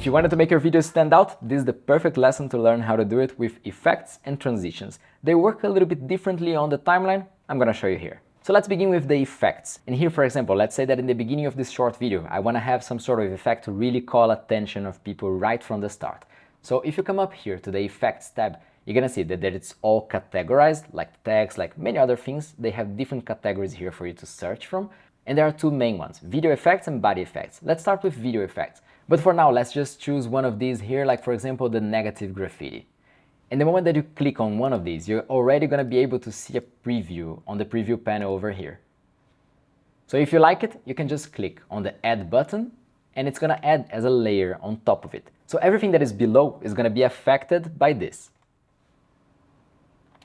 If you wanted to make your videos stand out, this is the perfect lesson to learn how to do it with effects and transitions. They work a little bit differently on the timeline. I'm gonna show you here. So let's begin with the effects. And here, for example, let's say that in the beginning of this short video, I want to have some sort of effect to really call attention of people right from the start. So if you come up here to the effects tab, you're gonna see that it's all categorized, like text, like many other things. They have different categories here for you to search from. And there are two main ones, video effects and body effects. Let's start with video effects. But for now, let's just choose one of these here, like for example, the negative graffiti. And the moment that you click on one of these, you're already going to be able to see a preview on the preview panel over here. So if you like it, you can just click on the add button and it's going to add as a layer on top of it. So everything that is below is going to be affected by this.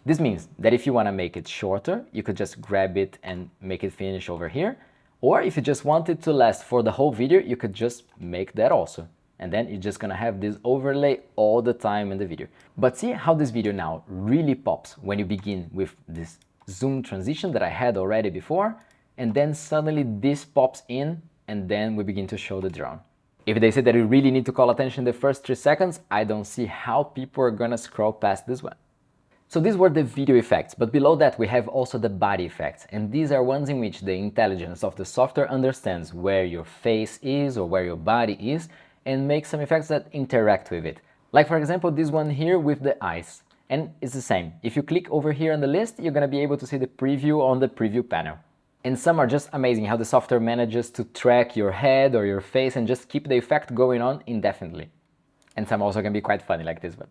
This means that if you want to make it shorter, you could just grab it and make it finish over here. Or if you just want it to last for the whole video, you could just make that also. And then you're just gonna have this overlay all the time in the video. But see how this video now really pops when you begin with this zoom transition that I had already before, and then suddenly this pops in, and then we begin to show the drone. If they say that you really need to call attention the first 3 seconds, I don't see how people are gonna scroll past this one. So these were the video effects, but below that we have also the body effects, and these are ones in which the intelligence of the software understands where your face is or where your body is and makes some effects that interact with it. Like for example this one here with the eyes. And it's the same. If you click over here on the list, you're gonna be able to see the preview on the preview panel. And some are just amazing how the software manages to track your head or your face and just keep the effect going on indefinitely. And some also can be quite funny, like this one.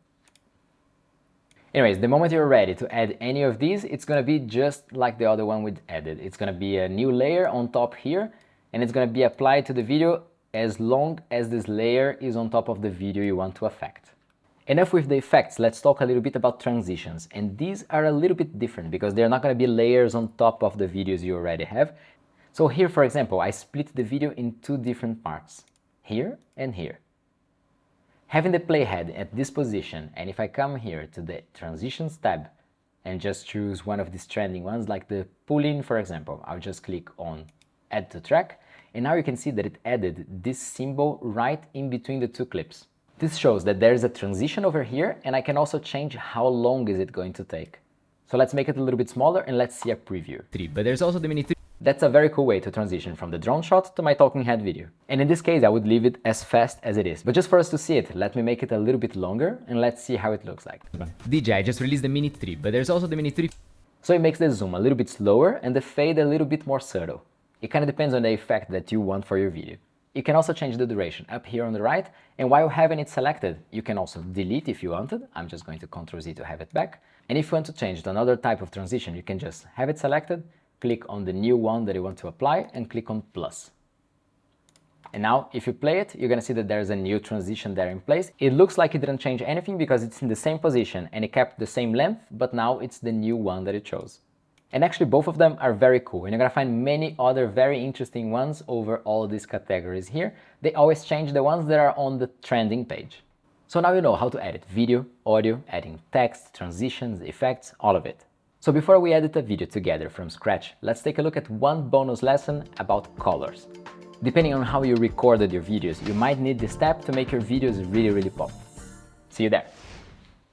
Anyways, the moment you're ready to add any of these, it's gonna be just like the other one we added. It's gonna be a new layer on top here, and it's gonna be applied to the video as long as this layer is on top of the video you want to affect. Enough with the effects, let's talk a little bit about transitions. And these are a little bit different because they're not gonna be layers on top of the videos you already have. So here, for example, I split the video in 2 different parts, here and here. Having the playhead at this position, and if I come here to the transitions tab and just choose one of these trending ones like the pull-in, for example, I'll just click on add to track, and now you can see that it added this symbol right in between the 2 clips. This shows that there is a transition over here, and I can also change how long is it going to take. So let's make it a little bit smaller and let's see a preview. But there's also the mini 3. That's a very cool way to transition from the drone shot to my talking head video. And in this case, I would leave it as fast as it is. But just for us to see it, let me make it a little bit longer and let's see how it looks like. DJ, I just released the mini 3, but there's also the mini 3. So it makes the zoom a little bit slower and the fade a little bit more subtle. It kind of depends on the effect that you want for your video. You can also change the duration up here on the right, and while having it selected, you can also delete if you wanted. I'm just going to Ctrl-Z to have it back. And if you want to change to another type of transition, you can just have it selected, click on the new one that you want to apply, and click on plus. And now, if you play it, you're gonna see that there's a new transition there in place. It looks like it didn't change anything because it's in the same position and it kept the same length, but now it's the new one that it chose. And actually both of them are very cool, and you're gonna find many other very interesting ones over all these categories here. They always change the ones that are on the trending page. So now you know how to edit video, audio, adding text, transitions, effects, all of it. So before we edit a video together from scratch, let's take a look at one bonus lesson about colors. Depending on how you recorded your videos, you might need this step to make your videos really pop. See you there!